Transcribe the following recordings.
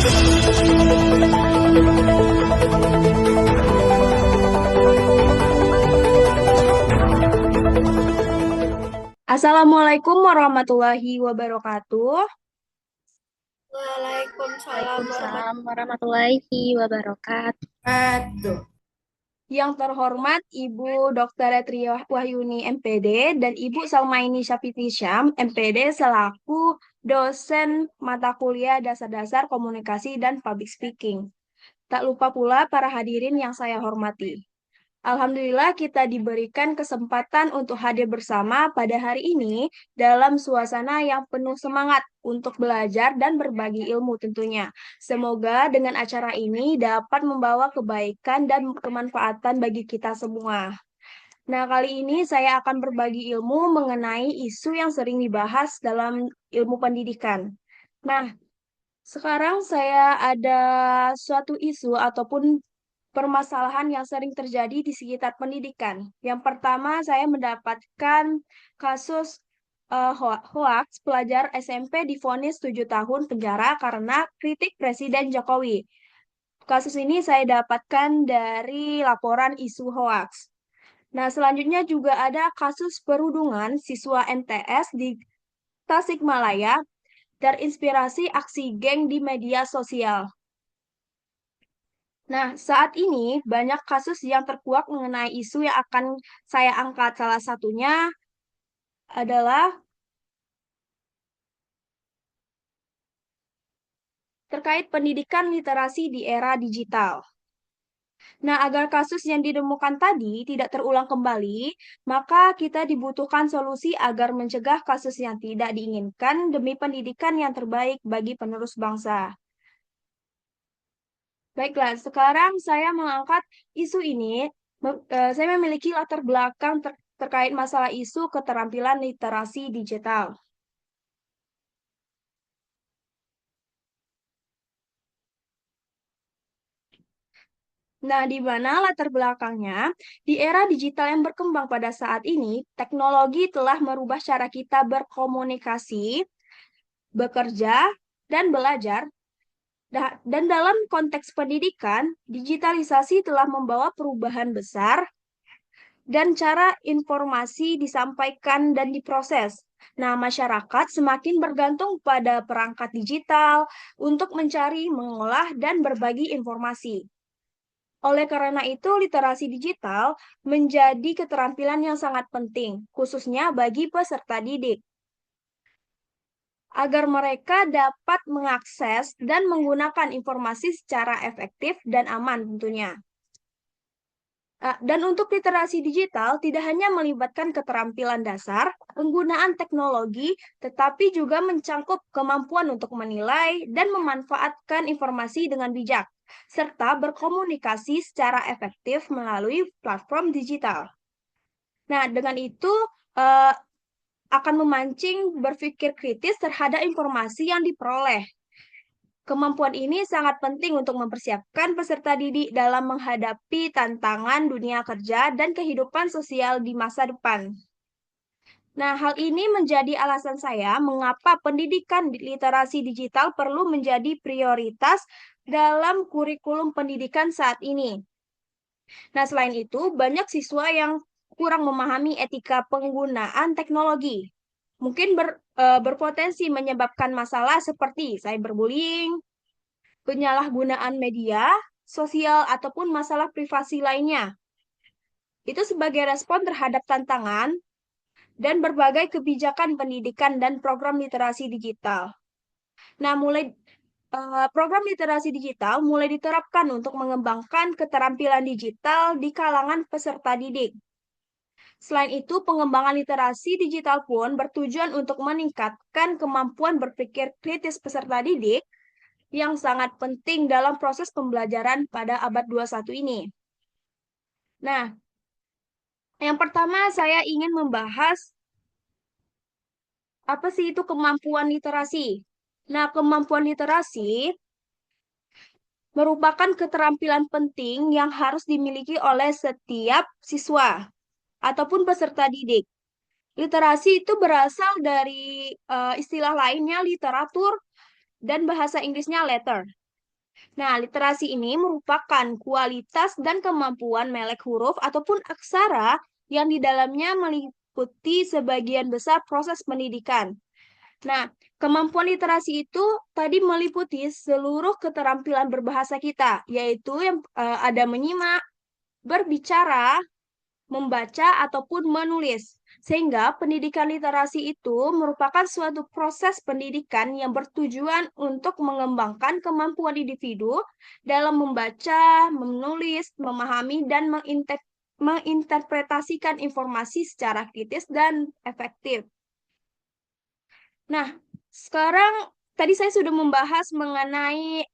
Assalamualaikum warahmatullahi wabarakatuh. Waalaikumsalam Waalaikumsalam warahmatullahi wabarakatuh. wabarakatuh. Yang terhormat Ibu Dr. Retri Wahyuni MPD dan Ibu Salmaini Syafiti Syam MPD selaku dosen mata kuliah dasar-dasar komunikasi dan public speaking. Tak lupa pula para hadirin yang saya hormati. Alhamdulillah kita diberikan kesempatan untuk hadir bersama pada hari ini dalam suasana yang penuh semangat untuk belajar dan berbagi ilmu tentunya. Semoga dengan acara ini dapat membawa kebaikan dan kemanfaatan bagi kita semua. Nah, kali ini saya akan berbagi ilmu mengenai isu yang sering dibahas dalam ilmu pendidikan. Nah, sekarang saya ada suatu isu ataupun permasalahan yang sering terjadi di sekitar pendidikan. Yang pertama, saya mendapatkan kasus hoaks pelajar SMP divonis 7 tahun penjara karena kritik Presiden Jokowi. Kasus ini saya dapatkan dari laporan isu hoaks. Nah, selanjutnya juga ada kasus perundungan siswa MTS di Tasikmalaya terinspirasi aksi geng di media sosial. Nah, saat ini banyak kasus yang terkuak mengenai isu yang akan saya angkat. Salah satunya adalah terkait pendidikan literasi di era digital. Nah, agar kasus yang ditemukan tadi tidak terulang kembali, maka kita dibutuhkan solusi agar mencegah kasus yang tidak diinginkan demi pendidikan yang terbaik bagi penerus bangsa. Baiklah, sekarang saya mengangkat isu ini. Saya memiliki latar belakang terkait masalah isu keterampilan literasi digital. Nah, di mana latar belakangnya, di era digital yang berkembang pada saat ini, teknologi telah merubah cara kita berkomunikasi, bekerja, dan belajar. Dan dalam konteks pendidikan, digitalisasi telah membawa perubahan besar dan cara informasi disampaikan dan diproses. Nah, masyarakat semakin bergantung pada perangkat digital untuk mencari, mengolah, dan berbagi informasi. Oleh karena itu, literasi digital menjadi keterampilan yang sangat penting, khususnya bagi peserta didik, agar mereka dapat mengakses dan menggunakan informasi secara efektif dan aman tentunya. Dan untuk literasi digital tidak hanya melibatkan keterampilan dasar, penggunaan teknologi, tetapi juga mencangkup kemampuan untuk menilai dan memanfaatkan informasi dengan bijak, serta berkomunikasi secara efektif melalui platform digital. Nah, dengan itu eh, akan memancing berpikir kritis terhadap informasi yang diperoleh. Kemampuan ini sangat penting untuk mempersiapkan peserta didik dalam menghadapi tantangan dunia kerja dan kehidupan sosial di masa depan. Nah, hal ini menjadi alasan saya mengapa pendidikan literasi digital perlu menjadi prioritas dalam kurikulum pendidikan saat ini. Nah, selain itu, banyak siswa yang kurang memahami etika penggunaan teknologi. Mungkin berpotensi menyebabkan masalah seperti cyberbullying, penyalahgunaan media sosial, ataupun masalah privasi lainnya. Itu sebagai respon terhadap tantangan dan berbagai kebijakan pendidikan dan program literasi digital. Nah, program literasi digital mulai diterapkan untuk mengembangkan keterampilan digital di kalangan peserta didik. Selain itu, pengembangan literasi digital pun bertujuan untuk meningkatkan kemampuan berpikir kritis peserta didik yang sangat penting dalam proses pembelajaran pada abad 21 ini. Nah, yang pertama saya ingin membahas apa sih itu kemampuan literasi. Nah, kemampuan literasi merupakan keterampilan penting yang harus dimiliki oleh setiap siswa ataupun peserta didik. Literasi itu berasal dari istilah lainnya literatur dan bahasa Inggrisnya letter. Nah, literasi ini merupakan kualitas dan kemampuan melek huruf ataupun aksara yang di dalamnya meliputi sebagian besar proses pendidikan. Nah, kemampuan literasi itu tadi meliputi seluruh keterampilan berbahasa kita, yaitu yang ada menyimak, berbicara, membaca, ataupun menulis. Sehingga pendidikan literasi itu merupakan suatu proses pendidikan yang bertujuan untuk mengembangkan kemampuan individu dalam membaca, menulis, memahami, dan menginterpretasikan informasi secara kritis dan efektif. Nah, sekarang tadi saya sudah membahas mengenai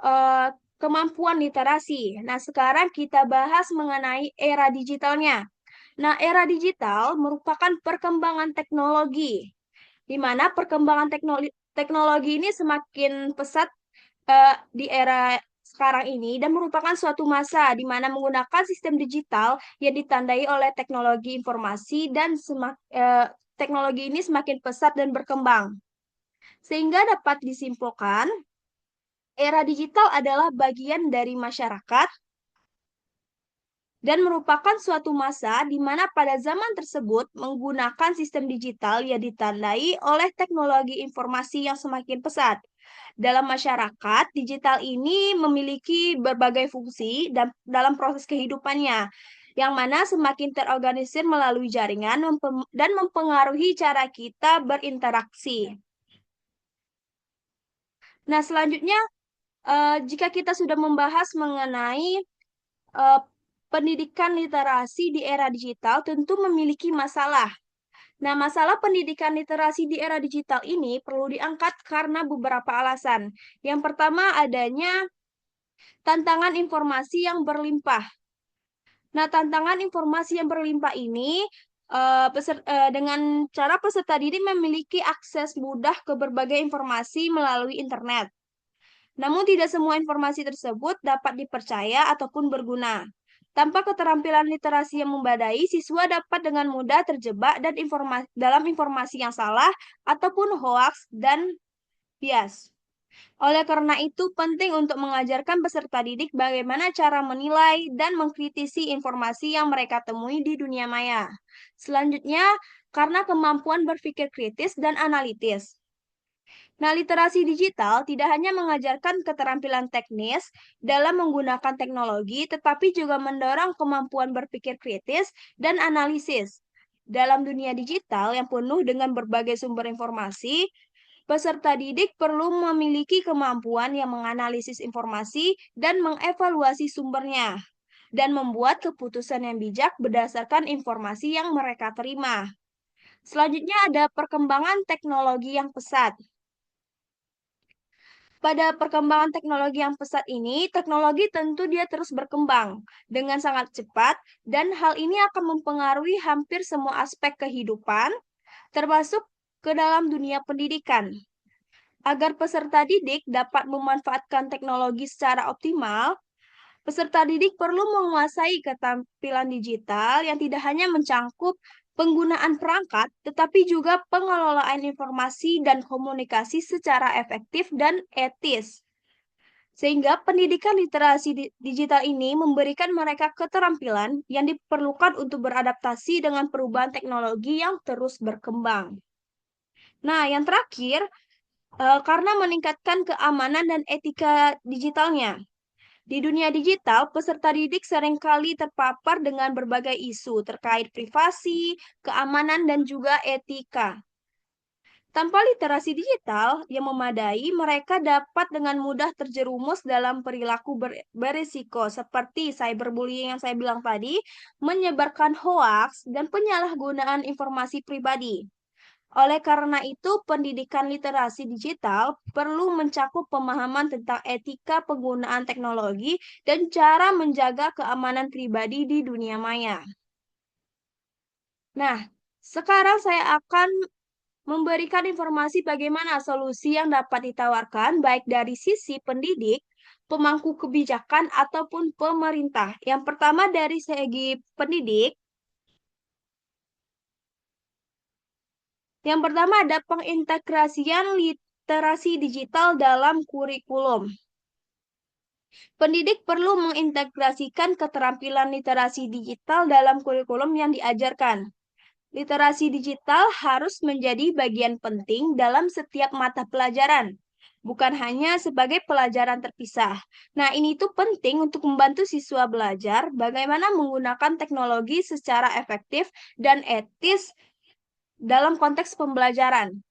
eh, kemampuan literasi. Nah, sekarang kita bahas mengenai era digitalnya. Nah, era digital merupakan perkembangan teknologi, di mana perkembangan teknologi ini semakin pesat di era sekarang ini dan merupakan suatu masa di mana menggunakan sistem digital yang ditandai oleh teknologi informasi dan teknologi ini semakin pesat dan berkembang. Sehingga dapat disimpulkan, era digital adalah bagian dari masyarakat dan merupakan suatu masa di mana pada zaman tersebut menggunakan sistem digital yang ditandai oleh teknologi informasi yang semakin pesat. Dalam masyarakat, digital ini memiliki berbagai fungsi dan dalam proses kehidupannya, yang mana semakin terorganisir melalui jaringan dan mempengaruhi cara kita berinteraksi. Nah, selanjutnya, jika kita sudah membahas mengenai eh, pendidikan literasi di era digital, tentu memiliki masalah. Nah, masalah pendidikan literasi di era digital ini perlu diangkat karena beberapa alasan. Yang pertama, adanya tantangan informasi yang berlimpah. Nah, tantangan informasi yang berlimpah ini dengan cara peserta didik memiliki akses mudah ke berbagai informasi melalui internet. Namun tidak semua informasi tersebut dapat dipercaya ataupun berguna. Tanpa keterampilan literasi yang memadai, siswa dapat dengan mudah terjebak dalam informasi yang salah ataupun hoaks dan bias. Oleh karena itu, penting untuk mengajarkan peserta didik bagaimana cara menilai dan mengkritisi informasi yang mereka temui di dunia maya. Selanjutnya, karena kemampuan berpikir kritis dan analitis. Nah, literasi digital tidak hanya mengajarkan keterampilan teknis dalam menggunakan teknologi, tetapi juga mendorong kemampuan berpikir kritis dan analisis. Dalam dunia digital yang penuh dengan berbagai sumber informasi, peserta didik perlu memiliki kemampuan yang menganalisis informasi dan mengevaluasi sumbernya, dan membuat keputusan yang bijak berdasarkan informasi yang mereka terima. Selanjutnya ada perkembangan teknologi yang pesat. Pada perkembangan teknologi yang pesat ini, teknologi tentu dia terus berkembang dengan sangat cepat dan hal ini akan mempengaruhi hampir semua aspek kehidupan, termasuk ke dalam dunia pendidikan. Agar peserta didik dapat memanfaatkan teknologi secara optimal, peserta didik perlu menguasai keterampilan digital yang tidak hanya mencangkup penggunaan perangkat, tetapi juga pengelolaan informasi dan komunikasi secara efektif dan etis. Sehingga pendidikan literasi digital ini memberikan mereka keterampilan yang diperlukan untuk beradaptasi dengan perubahan teknologi yang terus berkembang. Nah, yang terakhir, karena meningkatkan keamanan dan etika digitalnya. Di dunia digital, peserta didik seringkali terpapar dengan berbagai isu terkait privasi, keamanan, dan juga etika. Tanpa literasi digital yang memadai, mereka dapat dengan mudah terjerumus dalam perilaku berisiko seperti cyberbullying yang saya bilang tadi, menyebarkan hoaks, dan penyalahgunaan informasi pribadi. Oleh karena itu, pendidikan literasi digital perlu mencakup pemahaman tentang etika penggunaan teknologi dan cara menjaga keamanan pribadi di dunia maya. Nah, sekarang saya akan memberikan informasi bagaimana solusi yang dapat ditawarkan baik dari sisi pendidik, pemangku kebijakan, ataupun pemerintah. Yang pertama dari segi pendidik, yang pertama ada pengintegrasian literasi digital dalam kurikulum. Pendidik perlu mengintegrasikan keterampilan literasi digital dalam kurikulum yang diajarkan. Literasi digital harus menjadi bagian penting dalam setiap mata pelajaran, bukan hanya sebagai pelajaran terpisah. Nah, ini tuh penting untuk membantu siswa belajar bagaimana menggunakan teknologi secara efektif dan etis dalam konteks pembelajaran.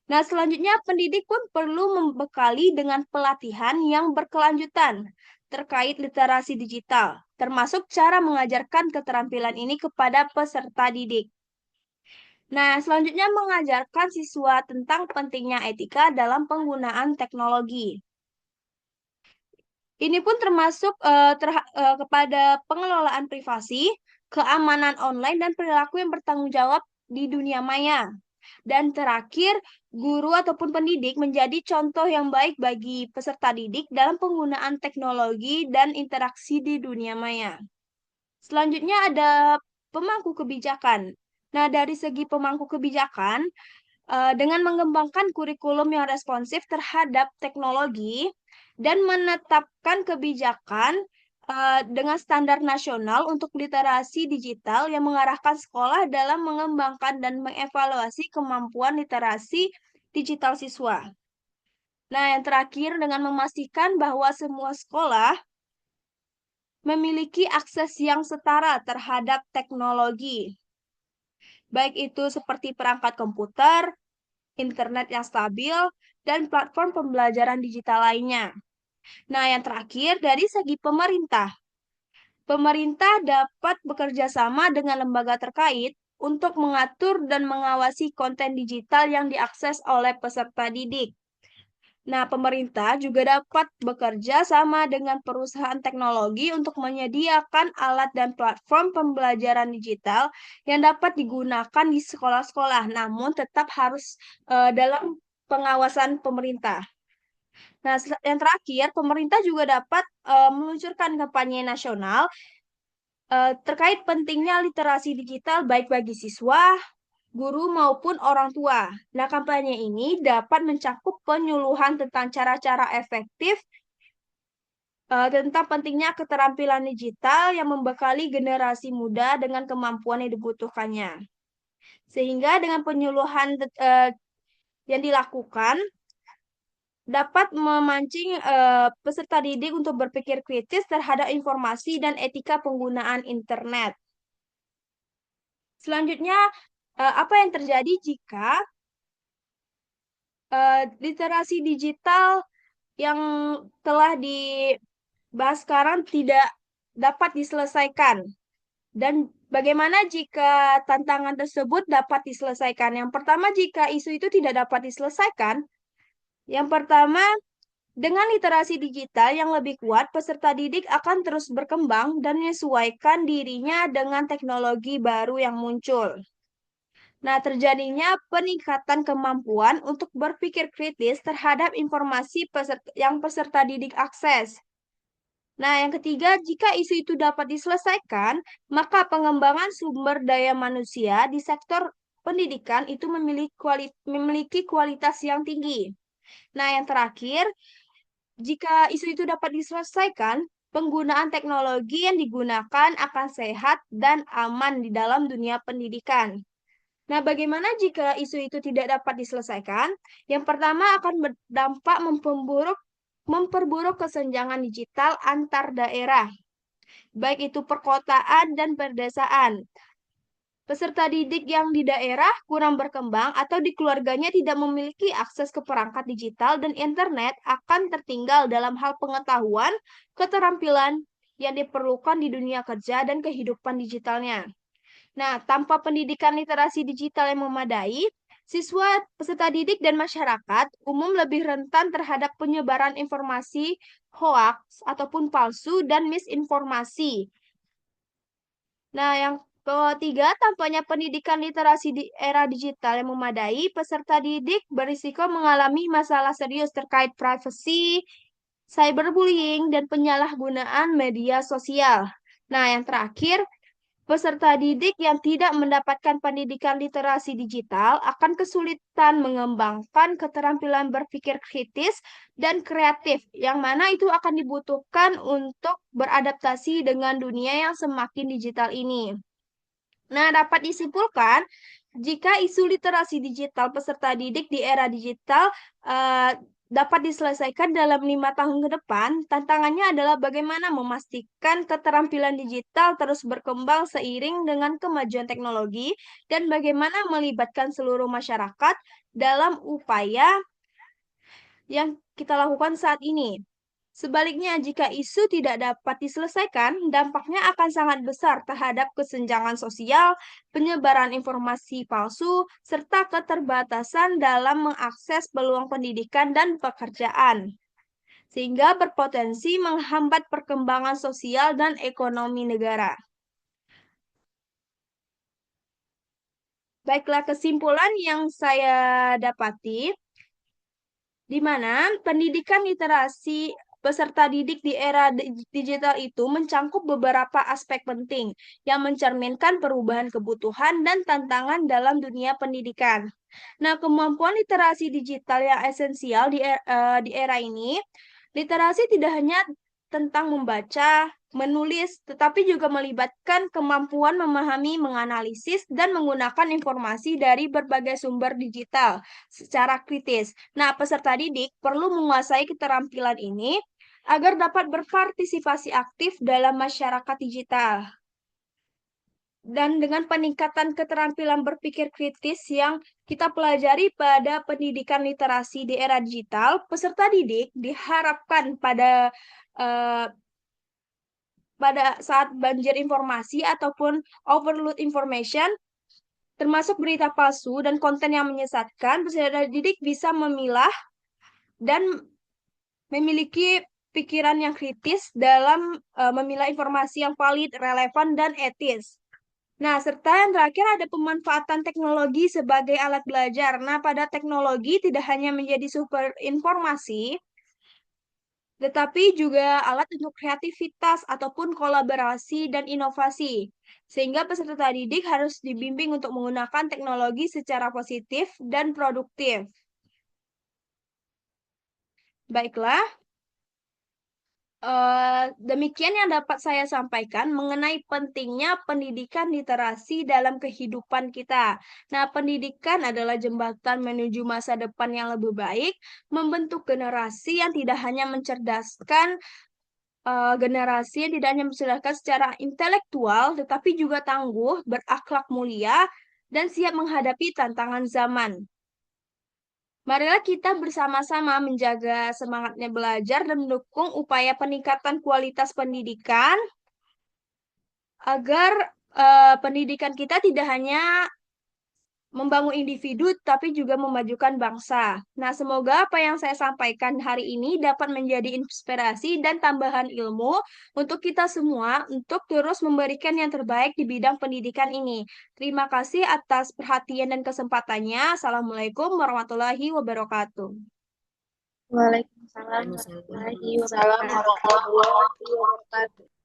Nah, selanjutnya pendidik pun perlu membekali dengan pelatihan yang berkelanjutan terkait literasi digital, termasuk cara mengajarkan keterampilan ini kepada peserta didik. Nah, selanjutnya mengajarkan siswa tentang pentingnya etika dalam penggunaan teknologi. Ini pun termasuk kepada pengelolaan privasi, keamanan online, dan perilaku yang bertanggung jawab di dunia maya. Dan terakhir, guru ataupun pendidik menjadi contoh yang baik bagi peserta didik dalam penggunaan teknologi dan interaksi di dunia maya. Selanjutnya ada pemangku kebijakan. Nah, dari segi pemangku kebijakan, dengan mengembangkan kurikulum yang responsif terhadap teknologi dan menetapkan kebijakan dengan standar nasional untuk literasi digital yang mengarahkan sekolah dalam mengembangkan dan mengevaluasi kemampuan literasi digital siswa. Nah, yang terakhir dengan memastikan bahwa semua sekolah memiliki akses yang setara terhadap teknologi, baik itu seperti perangkat komputer, internet yang stabil, dan platform pembelajaran digital lainnya. Nah, yang terakhir, dari segi pemerintah. Pemerintah dapat bekerja sama dengan lembaga terkait untuk mengatur dan mengawasi konten digital yang diakses oleh peserta didik. Nah, pemerintah juga dapat bekerja sama dengan perusahaan teknologi untuk menyediakan alat dan platform pembelajaran digital yang dapat digunakan di sekolah-sekolah, namun tetap harus dalam pengawasan pemerintah. Nah, yang terakhir, pemerintah juga dapat meluncurkan kampanye nasional terkait pentingnya literasi digital baik bagi siswa, guru maupun orang tua. Nah, kampanye ini dapat mencakup penyuluhan tentang cara-cara efektif tentang pentingnya keterampilan digital yang membekali generasi muda dengan kemampuan yang dibutuhkannya. Sehingga dengan penyuluhan yang dilakukan dapat memancing peserta didik untuk berpikir kritis terhadap informasi dan etika penggunaan internet. Selanjutnya, apa yang terjadi jika literasi digital yang telah dibahas sekarang tidak dapat diselesaikan? Dan bagaimana jika tantangan tersebut dapat diselesaikan? Yang pertama, jika isu itu tidak dapat diselesaikan, yang pertama, dengan literasi digital yang lebih kuat, peserta didik akan terus berkembang dan menyesuaikan dirinya dengan teknologi baru yang muncul. Nah, terjadinya peningkatan kemampuan untuk berpikir kritis terhadap informasi yang peserta didik akses. Nah, yang ketiga, jika isu itu dapat diselesaikan, maka pengembangan sumber daya manusia di sektor pendidikan itu memiliki kualitas yang tinggi. Nah, yang terakhir, jika isu itu dapat diselesaikan, penggunaan teknologi yang digunakan akan sehat dan aman di dalam dunia pendidikan. Nah, bagaimana jika isu itu tidak dapat diselesaikan? Yang pertama akan berdampak memperburuk kesenjangan digital antar daerah, baik itu perkotaan dan perdesaan. Peserta didik yang di daerah kurang berkembang atau di keluarganya tidak memiliki akses ke perangkat digital dan internet akan tertinggal dalam hal pengetahuan, keterampilan yang diperlukan di dunia kerja dan kehidupan digitalnya. Nah, tanpa pendidikan literasi digital yang memadai, siswa, peserta didik, dan masyarakat umum lebih rentan terhadap penyebaran informasi hoaks ataupun palsu dan misinformasi. Nah, yang ketiga, tampaknya pendidikan literasi di era digital yang memadai, peserta didik berisiko mengalami masalah serius terkait privasi, cyberbullying, dan penyalahgunaan media sosial. Nah, yang terakhir, Peserta didik yang tidak mendapatkan pendidikan literasi digital akan kesulitan mengembangkan keterampilan berpikir kritis dan kreatif, yang mana itu akan dibutuhkan untuk beradaptasi dengan dunia yang semakin digital ini. Nah, dapat disimpulkan, jika isu literasi digital peserta didik di era digital eh, dapat diselesaikan dalam 5 tahun ke depan, tantangannya adalah bagaimana memastikan keterampilan digital terus berkembang seiring dengan kemajuan teknologi dan bagaimana melibatkan seluruh masyarakat dalam upaya yang kita lakukan saat ini. Sebaliknya, jika isu tidak dapat diselesaikan, dampaknya akan sangat besar terhadap kesenjangan sosial, penyebaran informasi palsu, serta keterbatasan dalam mengakses peluang pendidikan dan pekerjaan, sehingga berpotensi menghambat perkembangan sosial dan ekonomi negara. Baiklah, kesimpulan yang saya dapati, di mana pendidikan literasi peserta didik di era digital itu mencangkup beberapa aspek penting yang mencerminkan perubahan kebutuhan dan tantangan dalam dunia pendidikan. Nah, kemampuan literasi digital yang esensial di era ini, literasi tidak hanya tentang membaca, menulis, tetapi juga melibatkan kemampuan memahami, menganalisis, dan menggunakan informasi dari berbagai sumber digital secara kritis. Nah, peserta didik perlu menguasai keterampilan ini agar dapat berpartisipasi aktif dalam masyarakat digital. Dan dengan peningkatan keterampilan berpikir kritis yang kita pelajari pada pendidikan literasi di era digital, peserta didik diharapkan eh, pada saat banjir informasi ataupun overload information, termasuk berita palsu dan konten yang menyesatkan, peserta didik bisa memilah dan memiliki pikiran yang kritis dalam memilah informasi yang valid, relevan, dan etis. Nah, serta yang terakhir ada pemanfaatan teknologi sebagai alat belajar. Nah, pada teknologi tidak hanya menjadi sumber informasi, tetapi juga alat untuk kreativitas ataupun kolaborasi dan inovasi. Sehingga peserta didik harus dibimbing untuk menggunakan teknologi secara positif dan produktif. Baiklah, demikian yang dapat saya sampaikan mengenai pentingnya pendidikan literasi dalam kehidupan kita. Nah, pendidikan adalah jembatan menuju masa depan yang lebih baik, membentuk generasi yang tidak hanya mencerdaskan generasi yang tidak hanya mencerdaskan secara intelektual, tetapi juga tangguh, berakhlak mulia, dan siap menghadapi tantangan zaman. Marilah kita bersama-sama menjaga semangatnya belajar dan mendukung upaya peningkatan kualitas pendidikan agar pendidikan kita tidak hanya membangun individu, tapi juga memajukan bangsa. Nah, semoga apa yang saya sampaikan hari ini dapat menjadi inspirasi dan tambahan ilmu untuk kita semua untuk terus memberikan yang terbaik di bidang pendidikan ini. Terima kasih atas perhatian dan kesempatannya. Assalamualaikum warahmatullahi wabarakatuh. Waalaikumsalam Waalaikumsalam warahmatullahi warahmatullahi wabarakatuh. wabarakatuh.